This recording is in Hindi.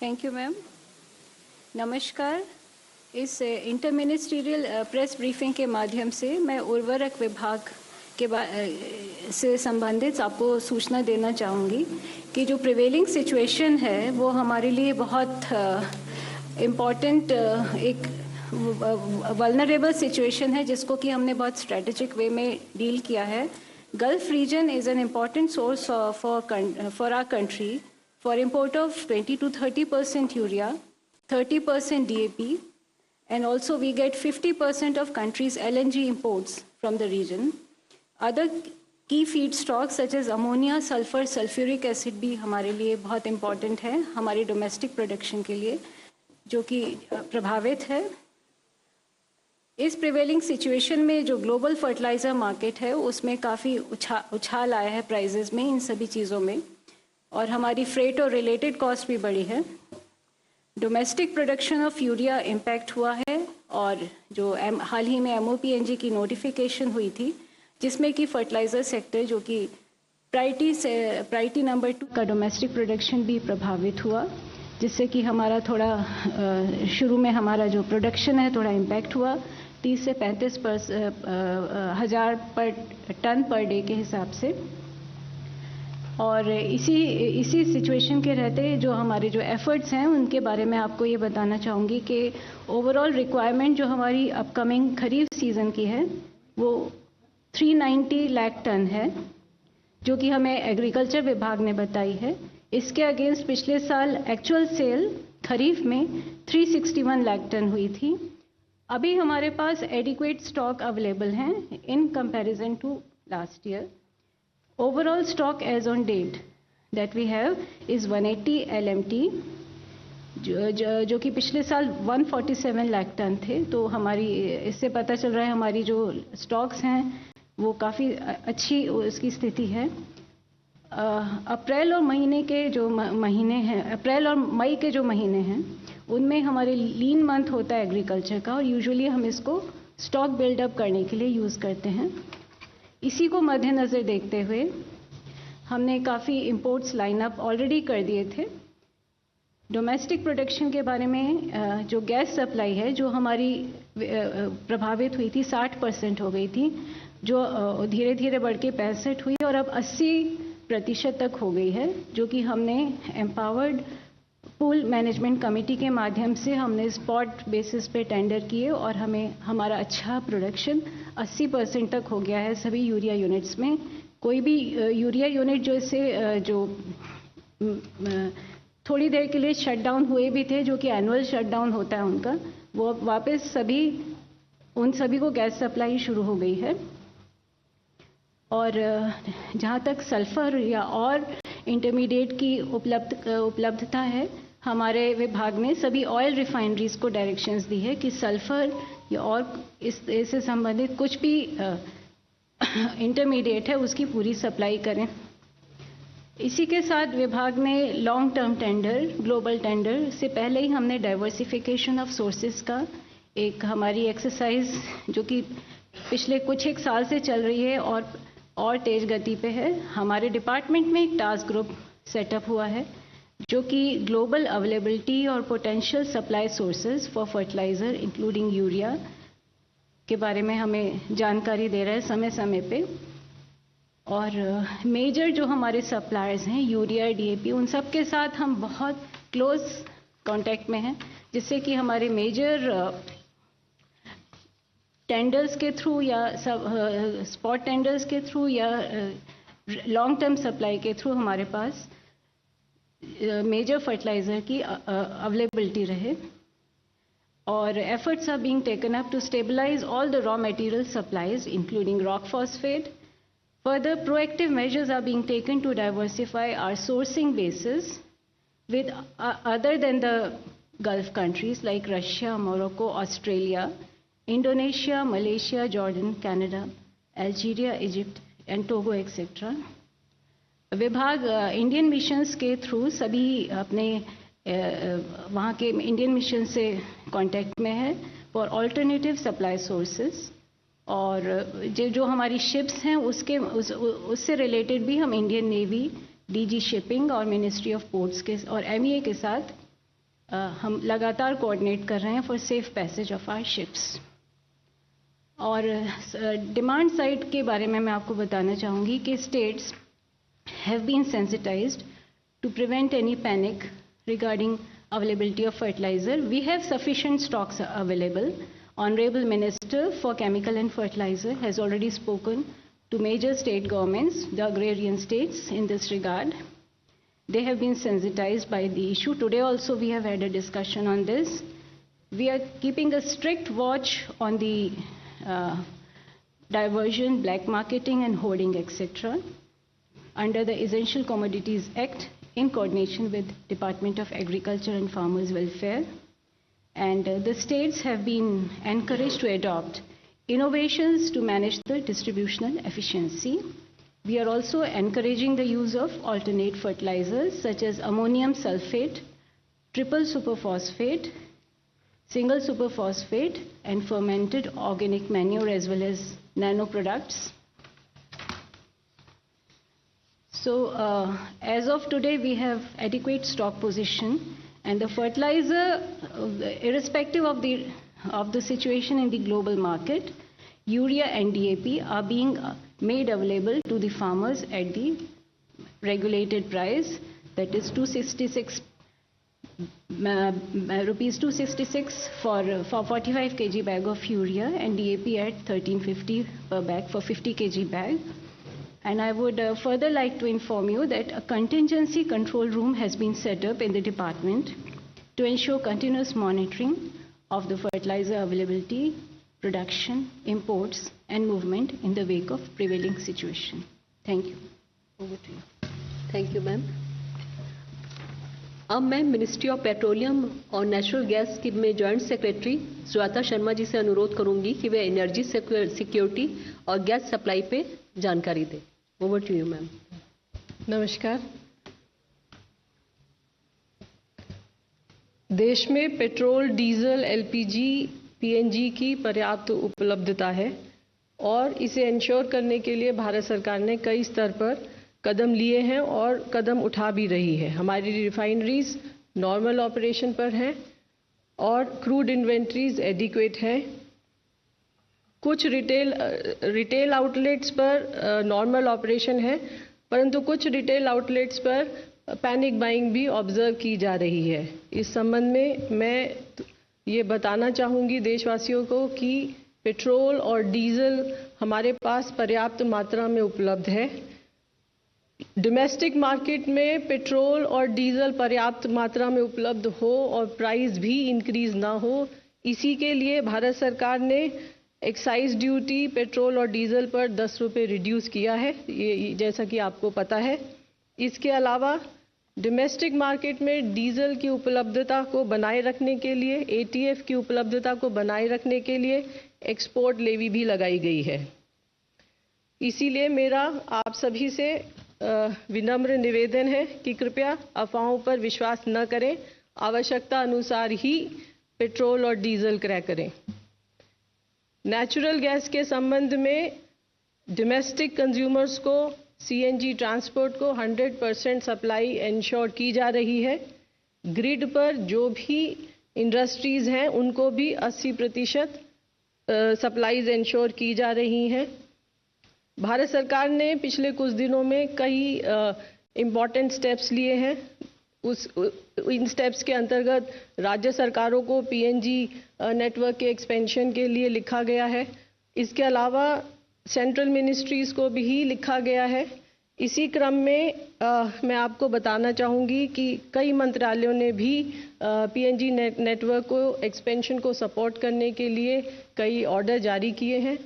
Thank you ma'am. नमस्कार। इस इंटरमिनिस्ट्रियल प्रेस ब्रीफिंग के माध्यम से मैं उर्वरक विभाग के से संबंधित आपको सूचना देना चाहूँगी कि जो प्रिवेलिंग सिचुएशन है वो हमारे लिए बहुत इम्पॉर्टेंट एक वल्नरेबल सिचुएशन है जिसको कि हमने बहुत स्ट्रेटेजिक वे में डील किया है। Gulf region is an important source for our country for import of 20 to 30% urea, 30% DAP, and also we get 50% of country's LNG imports from the region. Other key feedstocks such as ammonia, sulfur, sulfuric acid भी हमारे लिए बहुत important है हमारी domestic production के लिए, जो कि प्रभावित है। इस prevailing situation में जो global fertilizer market है उसमें काफ़ी उछाल आया है prices में इन सभी चीज़ों में, और हमारी फ्रेट और रिलेटेड कॉस्ट भी बढ़ी है। Domestic production of urea impact हुआ है, और जो हाल ही में MOPNG की नोटिफिकेशन हुई थी जिसमें कि फर्टिलाइज़र सेक्टर जो कि प्रायोरिटी नंबर 2 का डोमेस्टिक प्रोडक्शन भी प्रभावित हुआ, जिससे कि हमारा थोड़ा शुरू में हमारा जो प्रोडक्शन है थोड़ा इम्पैक्ट हुआ 30 से 35 हज़ार पर टन पर डे के हिसाब से। और इसी सिचुएशन के रहते जो हमारे जो एफर्ट्स हैं उनके बारे में आपको ये बताना चाहूँगी कि ओवरऑल रिक्वायरमेंट जो हमारी अपकमिंग खरीफ सीज़न की है वो 390 लाख टन है, जो कि हमें एग्रीकल्चर विभाग ने बताई है। इसके अगेंस्ट पिछले साल एक्चुअल सेल खरीफ में 361 लाख टन हुई थी। अभी हमारे पास एडिक्वेट स्टॉक अवेलेबल हैं in comparison to last year. Overall stock as on date that we have is 180 LMT, जो कि पिछले साल 147 लाख टन थे। तो हमारी इससे पता चल रहा है हमारी जो स्टॉक्स हैं वो काफ़ी अच्छी उसकी स्थिति है। अप्रैल और महीने के जो महीने हैं, अप्रैल और मई के जो महीने हैं उनमें हमारे लीन मंथ होता है एग्रीकल्चर का, और यूजुअली हम इसको स्टॉक बिल्डअप करने के लिए यूज़ करते हैं। इसी को मद्देनज़र देखते हुए हमने काफ़ी इंपोर्ट्स लाइन अप ऑलरेडी कर दिए थे। डोमेस्टिक प्रोडक्शन के बारे में जो गैस सप्लाई है जो हमारी प्रभावित हुई थी 60% हो गई थी, जो धीरे धीरे बढ़ के 65 हुई और अब 80% तक हो गई है, जो कि हमने एम्पावर्ड पूल मैनेजमेंट कमेटी के माध्यम से हमने स्पॉट बेसिस पे टेंडर किए और हमें हमारा अच्छा प्रोडक्शन 80% तक हो गया है सभी यूरिया यूनिट्स में। कोई भी यूरिया यूनिट जो इससे जो थोड़ी देर के लिए शटडाउन हुए भी थे, जो कि एनुअल शटडाउन होता है उनका, वो वापस उन सभी को गैस सप्लाई शुरू हो गई है। और जहाँ तक सल्फर या और इंटरमीडिएट की उपलब्धता है, हमारे विभाग ने सभी ऑयल रिफाइनरीज को डायरेक्शंस दी है कि सल्फर या और इससे संबंधित कुछ भी इंटरमीडिएट है उसकी पूरी सप्लाई करें। इसी के साथ विभाग ने long term tender, global tender से पहले ही हमने डाइवर्सिफिकेशन ऑफ सोर्सेज का एक हमारी एक्सरसाइज जो कि पिछले कुछ एक साल से चल रही है और तेज गति पे है। हमारे डिपार्टमेंट में एक टास्क ग्रुप सेटअप हुआ है जो कि ग्लोबल अवेलेबिलिटी और potential supply sources for fertiliser including urea के बारे में हमें जानकारी दे रहा है समय समय पे। और मेजर जो हमारे सप्लायर्स हैं यूरिया, DAP, उन सब के साथ हम बहुत क्लोज कांटेक्ट में हैं, जिससे कि हमारे मेजर टेंडर्स के थ्रू या स्पॉट टेंडर्स के थ्रू या लॉन्ग टर्म सप्लाई के थ्रू हमारे पास मेजर फर्टिलाइज़र की अवेलेबिलिटी रहे। और efforts are being taken up to stabilize all the raw material supplies including rock phosphate. Further, proactive measures are being taken to diversify our sourcing bases with other than the Gulf countries like Russia, Morocco, Australia, Indonesia, Malaysia, Jordan, Canada, Algeria, Egypt and Togo etc. विभाग इंडियन मिशंस के थ्रू सभी अपने वहाँ के इंडियन मिशन से कांटेक्ट में है फॉर ऑल्टरनेटिव सप्लाई सोर्सेज। और जो हमारी शिप्स हैं उससे रिलेटेड भी हम इंडियन नेवी, DG शिपिंग और मिनिस्ट्री ऑफ पोर्ट्स के और MEA के साथ हम लगातार कोऑर्डिनेट कर रहे हैं for safe passage of our ships. और डिमांड साइड के बारे में मैं आपको बताना चाहूँगी कि states have been sensitised to prevent any panic regarding availability of fertilizer. We have sufficient stocks available. Honorable Minister for Chemical and Fertilizer has already spoken to major state governments, the agrarian states, in this regard. They have been sensitized by the issue. Today also we have had a discussion on this. We are keeping a strict watch on the diversion, black marketing and hoarding, etc. under the Essential Commodities Act, in coordination with Department of Agriculture and Farmers Welfare. And the states have been encouraged to adopt innovations to manage the distributional efficiency. We are also encouraging the use of alternate fertilizers such as ammonium sulfate, triple superphosphate, single superphosphate, and fermented organic manure as well as nano products. So as of today, we have adequate stock position, and the fertilizer, irrespective of the situation in the global market, urea and DAP are being made available to the farmers at the regulated price, that is 266 rupees 266 for 45 kg bag of urea, and DAP at 1350 per bag for 50 kg bag. And I would further like to inform you that a contingency control room has been set up in the department to ensure continuous monitoring of the fertilizer availability, production, imports, and movement in the wake of prevailing situation. Thank you. Over to you. Thank you, ma'am. अब मैं मिनिस्ट्री ऑफ पेट्रोलियम और नेचुरल गैस की में जॉइंट सेक्रेटरी सुजाता शर्मा जी से अनुरोध करूंगी कि वे एनर्जी सिक्योरिटी और गैस सप्लाई पे जानकारी दें। Over to you ma'am. नमस्कार। देश में पेट्रोल, डीजल, एलपीजी, पीएनजी की पर्याप्त उपलब्धता है और इसे इंश्योर करने के लिए भारत सरकार ने कई स्तर पर कदम लिए हैं और कदम उठा भी रही है। हमारी रिफाइनरीज नॉर्मल ऑपरेशन पर हैं और क्रूड इन्वेंट्रीज एडिक्वेट हैं। कुछ रिटेल आउटलेट्स पर नॉर्मल ऑपरेशन है, परंतु कुछ रिटेल आउटलेट्स पर पैनिक बाइंग भी ऑब्जर्व की जा रही है। इस संबंध में मैं ये बताना चाहूँगी देशवासियों को कि पेट्रोल और डीजल हमारे पास पर्याप्त मात्रा में उपलब्ध है। डोमेस्टिक मार्केट में पेट्रोल और डीजल पर्याप्त मात्रा में उपलब्ध हो और प्राइस भी इंक्रीज ना हो, इसी के लिए भारत सरकार ने एक्साइज ड्यूटी पेट्रोल और डीजल पर 10 रुपये रिड्यूस किया है, ये जैसा कि आपको पता है। इसके अलावा डोमेस्टिक मार्केट में डीजल की उपलब्धता को बनाए रखने के लिए, एटीएफ की उपलब्धता को बनाए रखने के लिए एक्सपोर्ट लेवी भी लगाई गई है। इसीलिए मेरा आप सभी से विनम्र निवेदन है कि कृपया अफवाहों पर विश्वास न करें, आवश्यकता अनुसार ही पेट्रोल और डीजल क्रय करें। नेचुरल गैस के संबंध में डोमेस्टिक कंज्यूमर्स को सीएनजी ट्रांसपोर्ट को 100% सप्लाई इंश्योर की जा रही है। ग्रिड पर जो भी इंडस्ट्रीज हैं उनको भी 80% सप्लाईज इंश्योर की जा रही हैं। भारत सरकार ने पिछले कुछ दिनों में कई इम्पॉर्टेंट स्टेप्स लिए हैं। इन स्टेप्स के अंतर्गत राज्य सरकारों को पीएनजी नेटवर्क के एक्सपेंशन के लिए लिखा गया है। इसके अलावा सेंट्रल मिनिस्ट्रीज को भी लिखा गया है। इसी क्रम में मैं आपको बताना चाहूँगी कि कई मंत्रालयों ने भी पीएनजी नेटवर्क को एक्सपेंशन को सपोर्ट करने के लिए कई ऑर्डर जारी किए हैं।